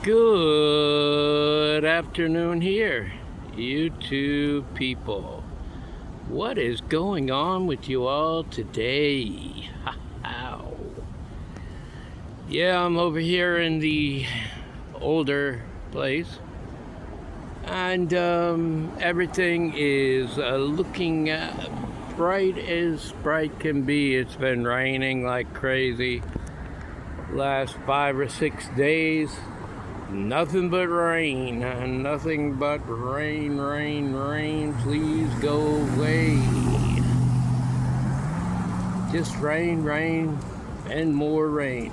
Good afternoon here, YouTube people. What is going on with you all today? How? Yeah, I'm over here in the older place, and everything is looking bright as bright can be. It's been raining like crazy last 5 or 6 days. Nothing but rain. Nothing but rain, rain, rain. Please go away. Just rain, rain, and more rain.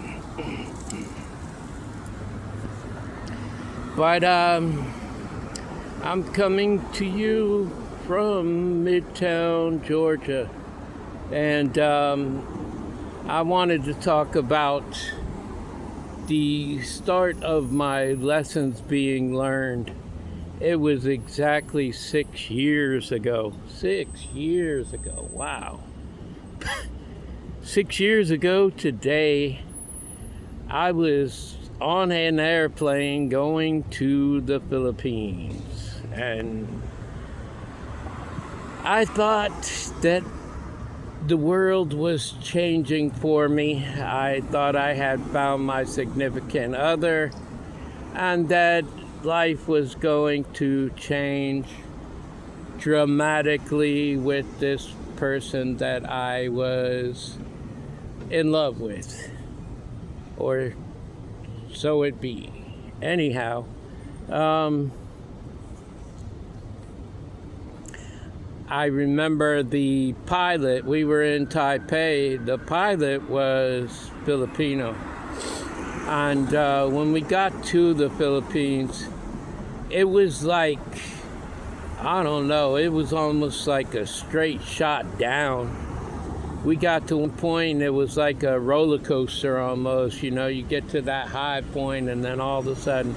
But I'm coming to you from Midtown, Georgia. And I wanted to talk about the start of my lessons being learned. It was exactly 6 years ago. 6 years ago. Wow. 6 years ago today, I was on an airplane going to the Philippines. And I thought that the world was changing for me. I thought I had found my significant other and that life was going to change dramatically with this person that I was in love with. Or so it be. Anyhow, I remember the pilot, we were in Taipei, the pilot was Filipino. And when we got to the Philippines, it was like, I don't know, it was almost like a straight shot down. We got to one point, it was like a roller coaster almost, you know, you get to that high point and then all of a sudden,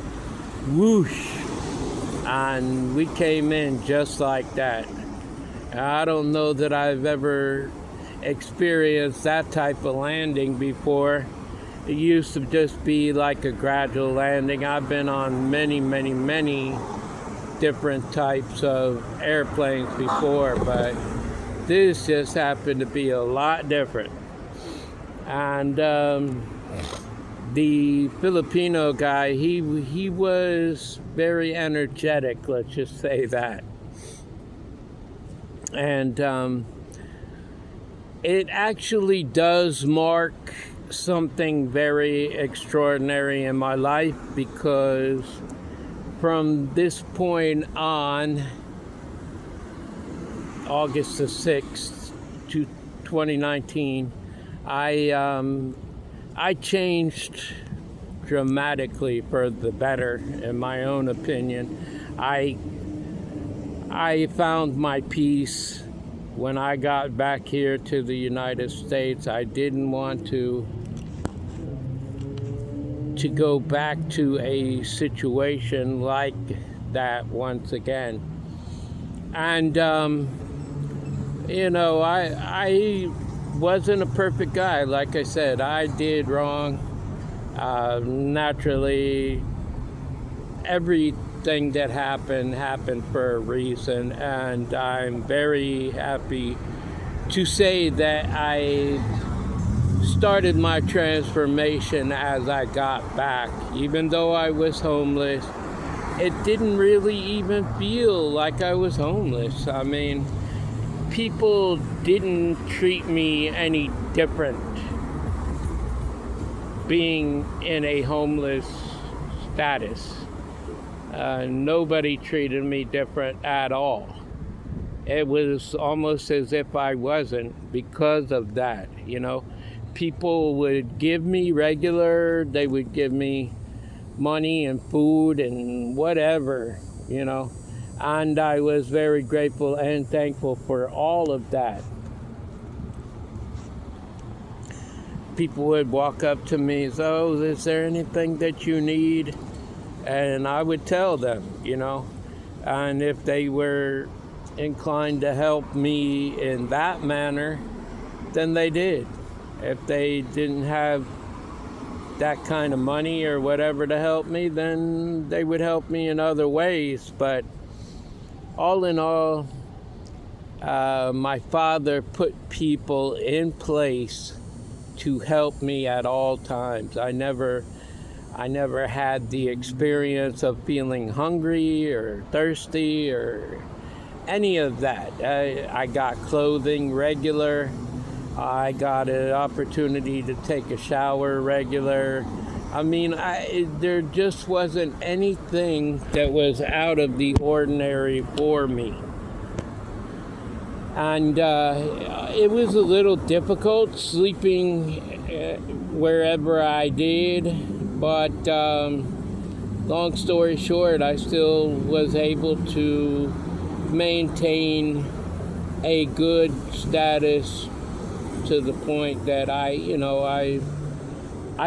whoosh, and we came in just like that. I don't know that I've ever experienced that type of landing before. It used to just be like a gradual landing. I've been on many, many, many different types of airplanes before, but this just happened to be a lot different. And the Filipino guy, he was very energetic, let's just say that. And it actually does mark something very extraordinary in my life, because from this point on, August the 6th, 2019, I changed dramatically for the better, in my own opinion. I found my peace when I got back here to the United States. I didn't want to go back to a situation like that once again. And you know, I wasn't a perfect guy. Like I said, I did wrong. Naturally, everything that happened for a reason, and I'm very happy to say that I started my transformation as I got back. Even though I was homeless, it didn't really even feel like I was homeless. I mean, people didn't treat me any different being in a homeless status. Nobody treated me different at all. It was almost as if I wasn't, because of that, you know. People would give me they would give me money and food and whatever, you know. And I was very grateful and thankful for all of that. People would walk up to me, so, is there anything that you need? And I would tell them, you know. And if they were inclined to help me in that manner, then they did. If they didn't have that kind of money or whatever to help me, then they would help me in other ways. But all in all, my father put people in place to help me at all times. I never had the experience of feeling hungry or thirsty or any of that. I got clothing regular. I got an opportunity to take a shower regular. I mean, there just wasn't anything that was out of the ordinary for me. And it was a little difficult sleeping wherever I did, but long story short, I still was able to maintain a good status to the point that I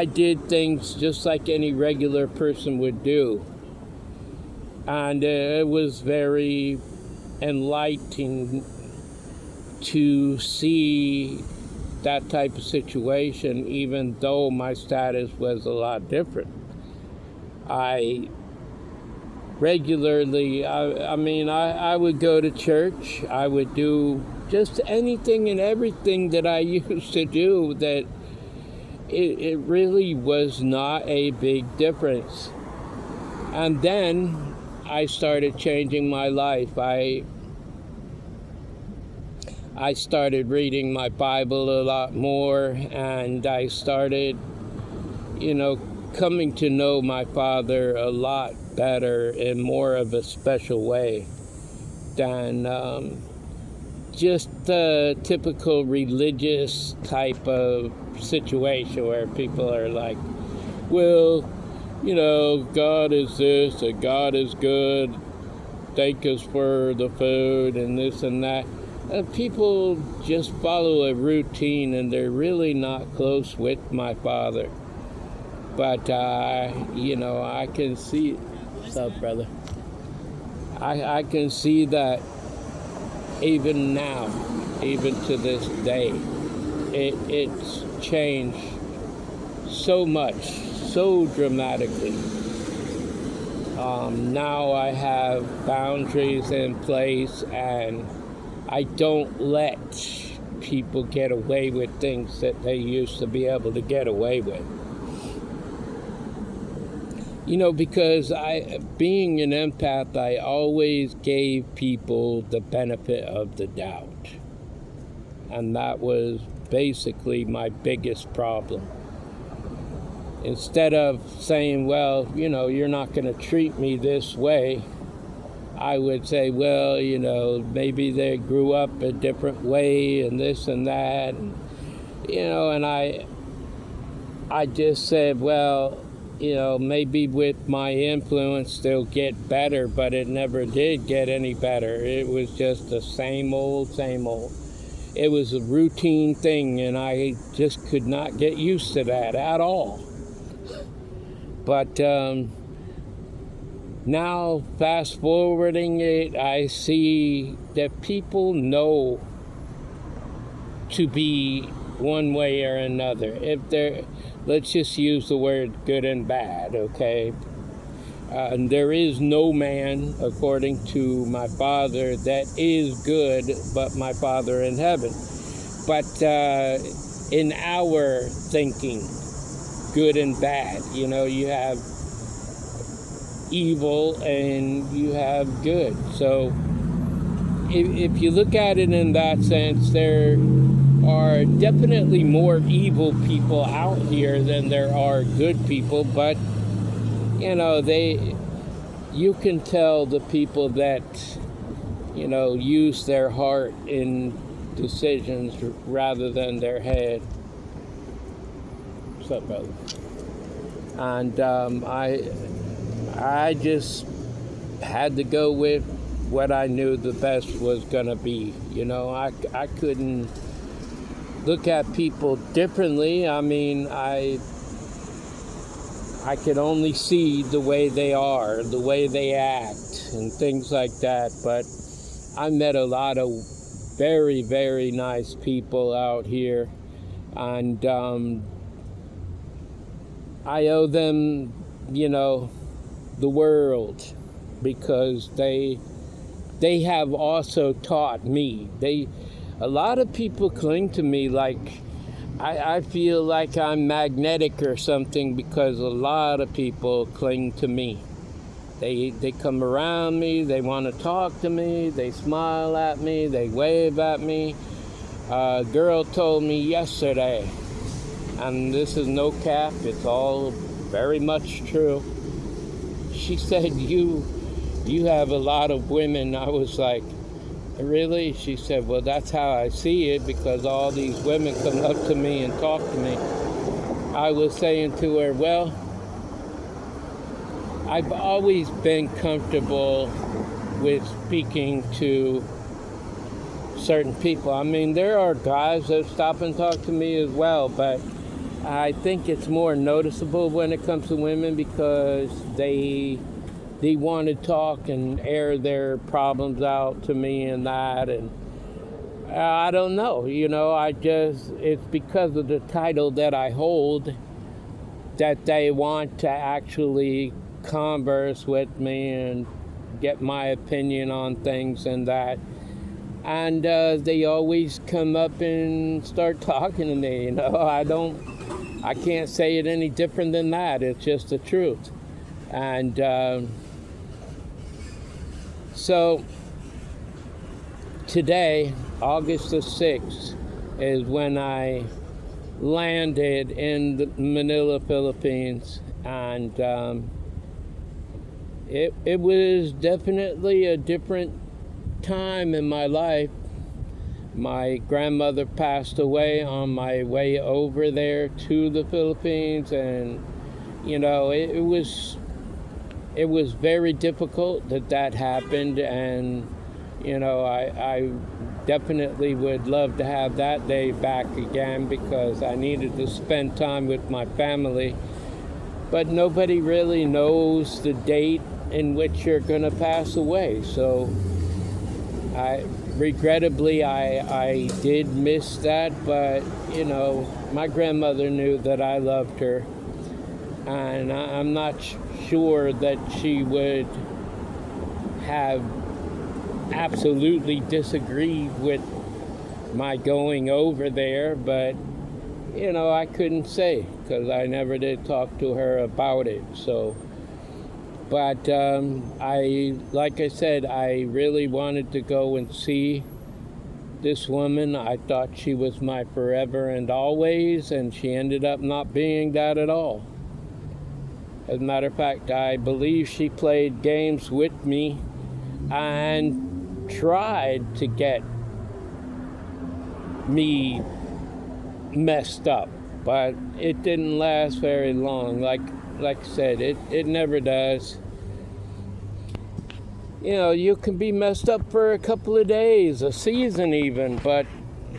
did things just like any regular person would do. And it was very enlightening to see that type of situation, even though my status was a lot different. I regularly, I would go to church. I would do just anything and everything that I used to do, that it really was not a big difference. And then I started changing my life. I started reading my Bible a lot more, and I started, coming to know my Father a lot better in more of a special way than just the typical religious type of situation where people are like, well, God is this, and God is good, thank us for the food, and this and that. People just follow a routine, and they're really not close with my Father. But, I can see... What's up, brother? I can see that even now, even to this day, it's changed so much, so dramatically. Now I have boundaries in place, and I don't let people get away with things that they used to be able to get away with. Because being an empath, I always gave people the benefit of the doubt. And that was basically my biggest problem. Instead of saying, well, you're not going to treat me this way, I would say, well, maybe they grew up a different way and this and that. And, and I just said, well, maybe with my influence they'll get better, but it never did get any better. It was just the same old, same old. It was a routine thing, and I just could not get used to that at all. But now, fast forwarding it, I see that people know to be one way or another. If they're, let's just use the word good and bad, okay? And there is no man, according to my Father, that is good but my Father in heaven. But in our thinking, good and bad, you have evil and you have good. So if you look at it in that sense, there are definitely more evil people out here than there are good people, but you can tell the people that use their heart in decisions rather than their head. What's up, brother? And I just had to go with what I knew the best was gonna be. I couldn't look at people differently. I mean, I could only see the way they are, the way they act, and things like that. But I met a lot of very, very nice people out here, and I owe them, you know, the world, because they have also taught me. A lot of people cling to me like I feel like I'm magnetic or something, because a lot of people cling to me. They come around me, they want to talk to me, they smile at me, they wave at me. A girl told me yesterday, and this is no cap, it's all very much true. She said, you have a lot of women. I was like, really? She said, well, that's how I see it, because all these women come up to me and talk to me. I was saying to her, well, I've always been comfortable with speaking to certain people. I mean, there are guys that stop and talk to me as well, but I think it's more noticeable when it comes to women, because they want to talk and air their problems out to me and that, and I don't know, it's because of the title that I hold that they want to actually converse with me and get my opinion on things and that. And they always come up and start talking to me. I can't say it any different than that. It's just the truth. And so today, August the 6th, is when I landed in the Manila, Philippines, and it was definitely a different time in my life. My grandmother passed away on my way over there to the Philippines, and it was very difficult that happened, and I definitely would love to have that day back again, because I needed to spend time with my family. But nobody really knows the date in which you're going to pass away. So regrettably, I did miss that, but my grandmother knew that I loved her, and I'm not sure that she would have absolutely disagreed with my going over there, but I couldn't say, because I never did talk to her about it. So, but like I said, I really wanted to go and see this woman. I thought she was my forever and always, and she ended up not being that at all. As a matter of fact, I believe she played games with me and tried to get me messed up, but it didn't last very long. Like I said, it never does. You can be messed up for a couple of days, a season even, but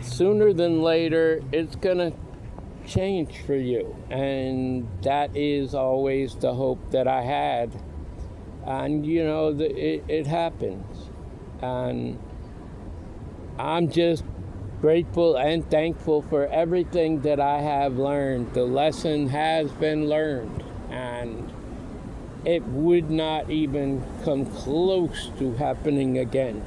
sooner than later, it's gonna change for you. And that is always the hope that I had. And, it happens. And I'm just grateful and thankful for everything that I have learned. The lesson has been learned, and it would not even come close to happening again,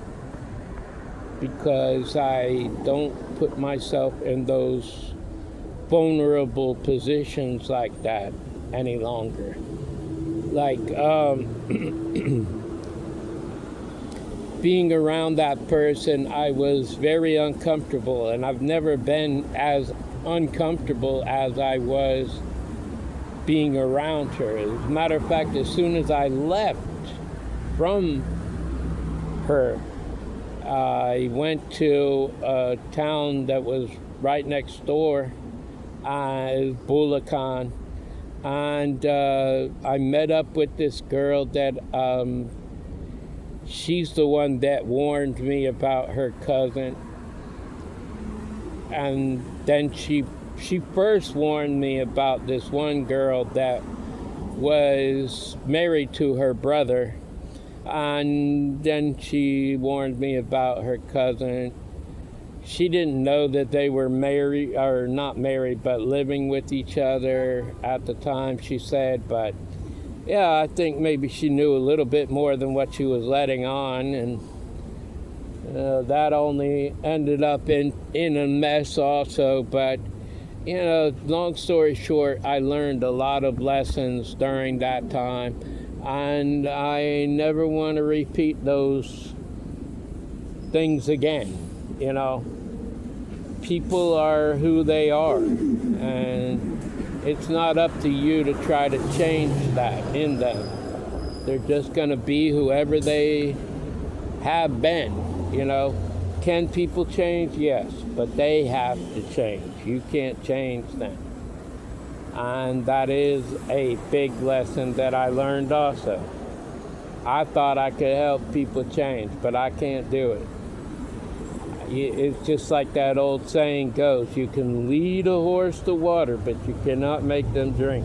because I don't put myself in those vulnerable positions like that any longer. Like being around that person, I was very uncomfortable, and I've never been as uncomfortable as I was being around her. As a matter of fact, as soon as I left from her, I went to a town that was right next door, Bulacan, and I met up with this girl that she's the one that warned me about her cousin. And then she first warned me about this one girl that was married to her brother. And then she warned me about her cousin. she didn't know that they were married, or not married, but living with each other at the time, she said. But yeah, I think maybe she knew a little bit more than what she was letting on, and that only ended up in a mess also. But long story short, I learned a lot of lessons during that time, and I never want to repeat those things again. People are who they are, and it's not up to you to try to change that in them. They're just going to be whoever they have been. Can people change? Yes, but they have to change. You can't change them. And that is a big lesson that I learned also. I thought I could help people change, but I can't do it. It's just like that old saying goes, you can lead a horse to water, but you cannot make them drink.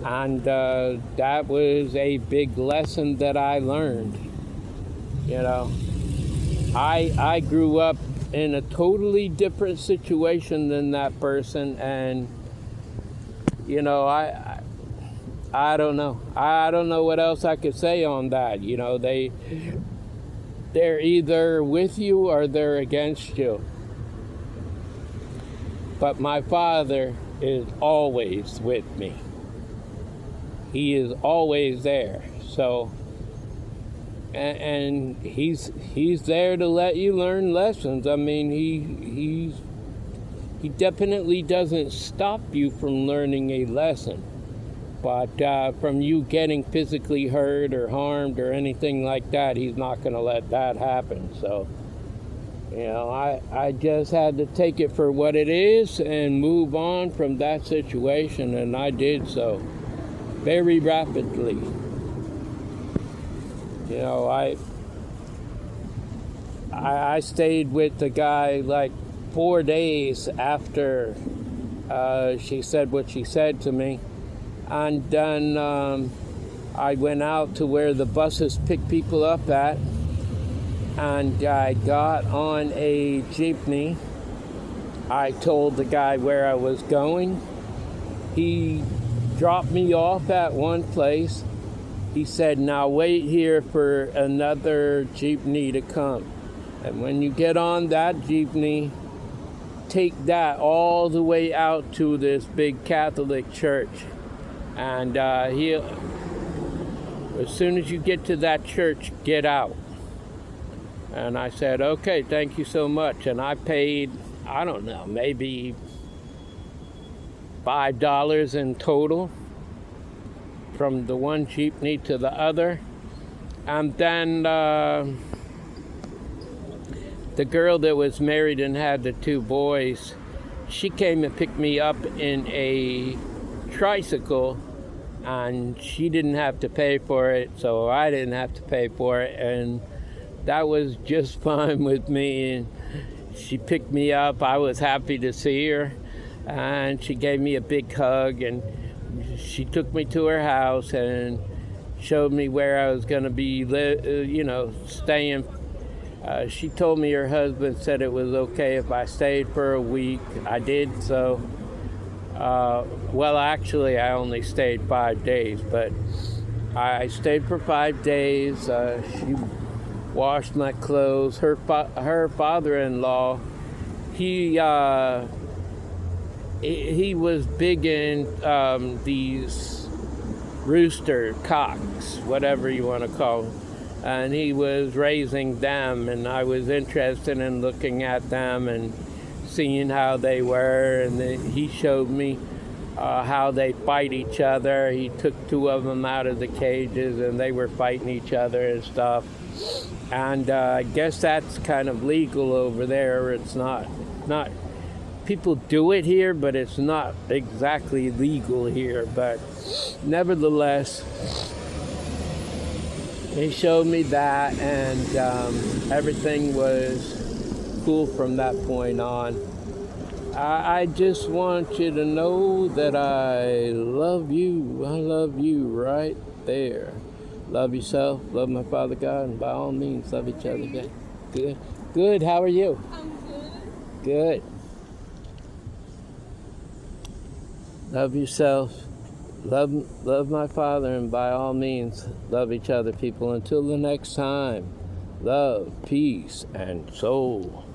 And that was a big lesson that I learned. I grew up in a totally different situation than that person, and I don't know. I don't know what else I could say on that. They're either with you or they're against you. But my father is always with me. He is always there. So, and he's there to let you learn lessons. I mean, he definitely doesn't stop you from learning a lesson. But from you getting physically hurt or harmed or anything like that, he's not going to let that happen. So, I just had to take it for what it is and move on from that situation, and I did so very rapidly. I stayed with the guy like 4 days after she said what she said to me. And then I went out to where the buses pick people up at, and I got on a jeepney. I told the guy where I was going. He dropped me off at one place. He said, now wait here for another jeepney to come. And when you get on that jeepney, take that all the way out to this big Catholic church. And as soon as you get to that church, get out. And I said, okay, thank you so much. And I paid, I don't know, maybe $5 in total from the one jeepney to the other. And then the girl that was married and had the 2 boys, she came and picked me up in a tricycle, and she didn't have to pay for it, so I didn't have to pay for it, and that was just fine with me. And she picked me up. I was happy to see her, and she gave me a big hug, and she took me to her house and showed me where I was going to be staying. She told me her husband said it was okay if I stayed for a week. I did so. Well, actually, I only stayed 5 days, but I stayed for 5 days. She washed my clothes. Her father-in-law, he was big in these rooster cocks, whatever you want to call them, and he was raising them, and I was interested in looking at them and seeing how they were, and he showed me how they fight each other. He took 2 of them out of the cages, and they were fighting each other and stuff. And I guess that's kind of legal over there. It's not. People do it here, but it's not exactly legal here. But nevertheless, he showed me that, and everything was cool from that point on. I just want you to know that I love you. I love you right there. Love yourself, love my Father God, and by all means, love each other. Good. How are you? I'm good. Good. Love yourself. Love my Father, and by all means, love each other, people. Until the next time, love, peace, and soul.